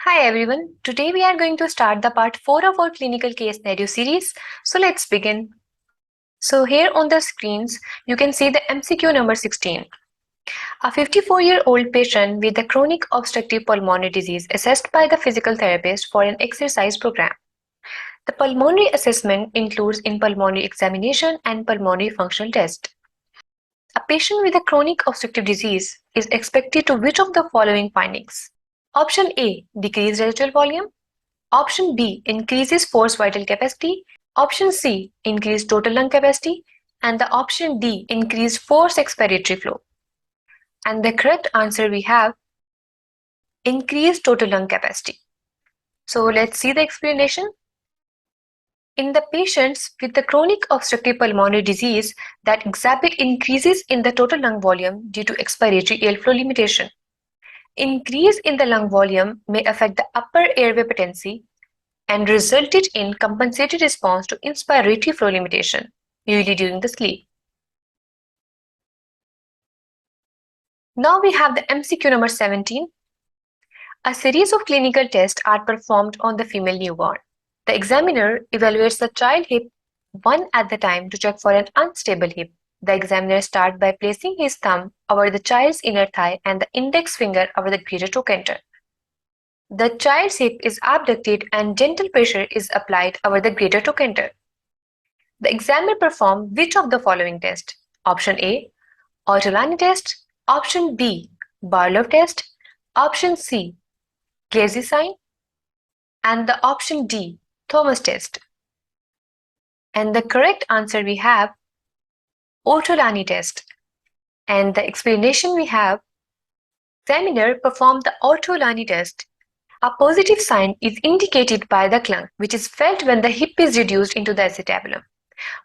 Hi everyone, today we are going to start the part 4 of our clinical case scenario series. So let's begin. So here on the screens, you can see the MCQ number 16. A 54-year-old patient with a chronic obstructive pulmonary disease assessed by the physical therapist for an exercise program. The pulmonary assessment includes in pulmonary examination and pulmonary functional test. A patient with a chronic obstructive disease is expected to which of the following findings? Option A, decreased residual volume. Option B, increases forced vital capacity. Option C, increased total lung capacity. And the option D, increased forced expiratory flow. And the correct answer we have, increased total lung capacity. So let's see the explanation. In the patients with the chronic obstructive pulmonary disease that exhibit increases in the total lung volume due to expiratory airflow limitation. Increase in the lung volume may affect the upper airway patency and resulted in compensated response to inspiratory flow limitation, usually during the sleep. Now we have the MCQ number 17. A series of clinical tests are performed on the female newborn. The examiner evaluates the child hip one at a time to check for an unstable hip. The examiner starts by placing his thumb over the child's inner thigh and the index finger over the greater trochanter. The child's hip is abducted and gentle pressure is applied over the greater trochanter. The examiner performed which of the following tests? Option A, Ortolani test. Option B, Barlow test. Option C, Glasey sign. And the option D, Thomas test. And the correct answer we have, Ortolani test. And the explanation we have, examiner performed the Ortolani test. A positive sign is indicated by the clunk, which is felt when the hip is reduced into the acetabulum.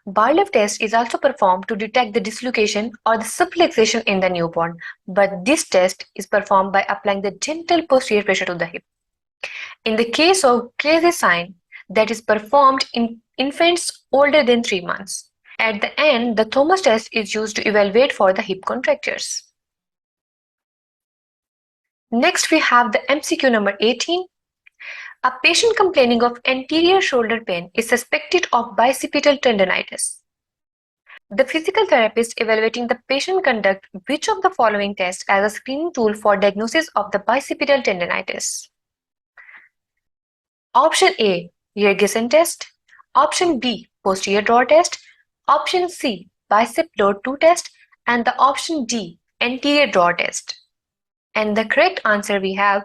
Barlow test is also performed to detect the dislocation or the subluxation in the newborn, but this test is performed by applying the gentle posterior pressure to the hip. In the case of Glasey sign, that is performed in infants older than 3 months. At the end, the Thomas test is used to evaluate for the hip contractures. Next, we have the MCQ number 18. A patient complaining of anterior shoulder pain is suspected of bicipital tendonitis. The physical therapist evaluating the patient conduct which of the following tests as a screening tool for diagnosis of the bicipital tendonitis? Option A, Yergesen test. Option B, posterior drawer test. Option C, bicep load 2 test. And the option D, anterior drawer test. And the correct answer we have,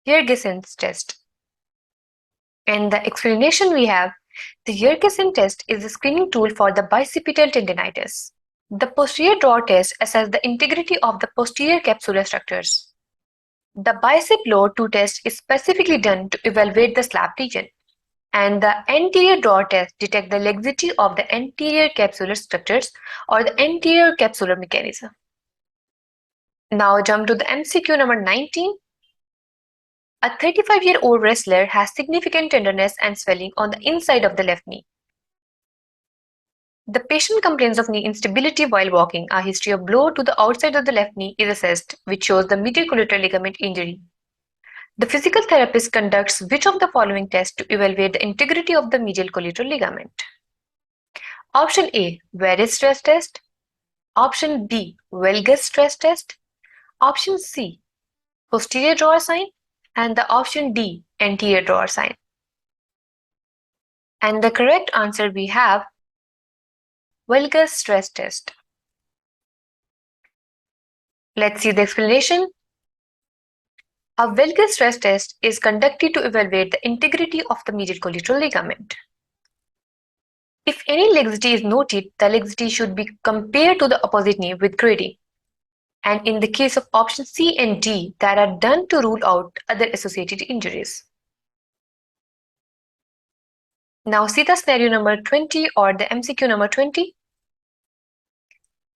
Yergesen's test. And the explanation we have, the Yergesen test is a screening tool for the bicipital tendonitis. The posterior drawer test assesses the integrity of the posterior capsular structures. The bicep load 2 test is specifically done to evaluate the slap region. And the anterior drawer test detects the laxity of the anterior capsular structures or the anterior capsular mechanism. Now jump to the MCQ number 19. A 35-year-old wrestler has significant tenderness and swelling on the inside of the left knee. The patient complains of knee instability while walking. A history of blow to the outside of the left knee is assessed, which shows the medial collateral ligament injury. The physical therapist conducts which of the following tests to evaluate the integrity of the medial collateral ligament? Option A, Veress stress test. Option B, Welgus stress test. Option C, posterior drawer sign. And the option D, anterior drawer sign. And the correct answer we have, Welgus stress test. Let's see the explanation. A Welgus stress test is conducted to evaluate the integrity of the medial collateral ligament. If any laxity is noted, the laxity should be compared to the opposite knee with grading. And in the case of option C and D, that are done to rule out other associated injuries. Now see the scenario number 20 or the MCQ number 20.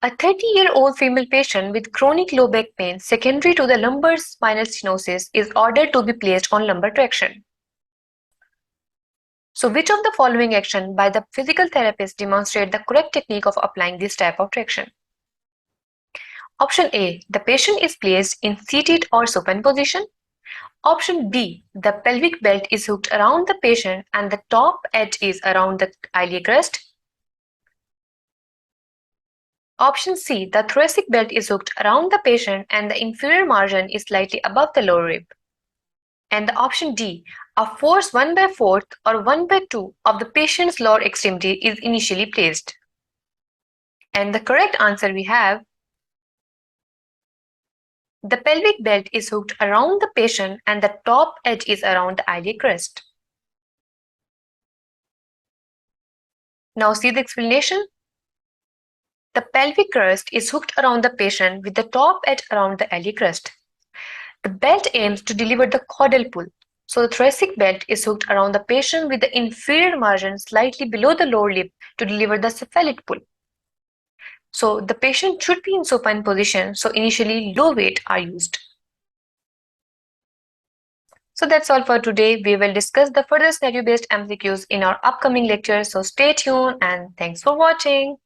A 30-year-old female patient with chronic low back pain secondary to the lumbar spinal stenosis is ordered to be placed on lumbar traction. So which of the following action by the physical therapist demonstrate the correct technique of applying this type of traction? Option A, the patient is placed in seated or supine position. Option B, the pelvic belt is hooked around the patient and the top edge is around the iliac crest. Option C, the thoracic belt is hooked around the patient and the inferior margin is slightly above the lower rib. And the option D, a force 1/4 or 1/2 of the patient's lower extremity is initially placed. And the correct answer we have, the pelvic belt is hooked around the patient and the top edge is around the iliac crest. Now see the explanation. The pelvic crest is hooked around the patient with the top edge around the iliac crest. The belt aims to deliver the caudal pull. So the thoracic belt is hooked around the patient with the inferior margin slightly below the lower lip to deliver the cephalic pull. So the patient should be in supine position, so initially low weight are used. So that's all for today. We will discuss the further scenario-based MCQs in our upcoming lecture. So stay tuned and thanks for watching.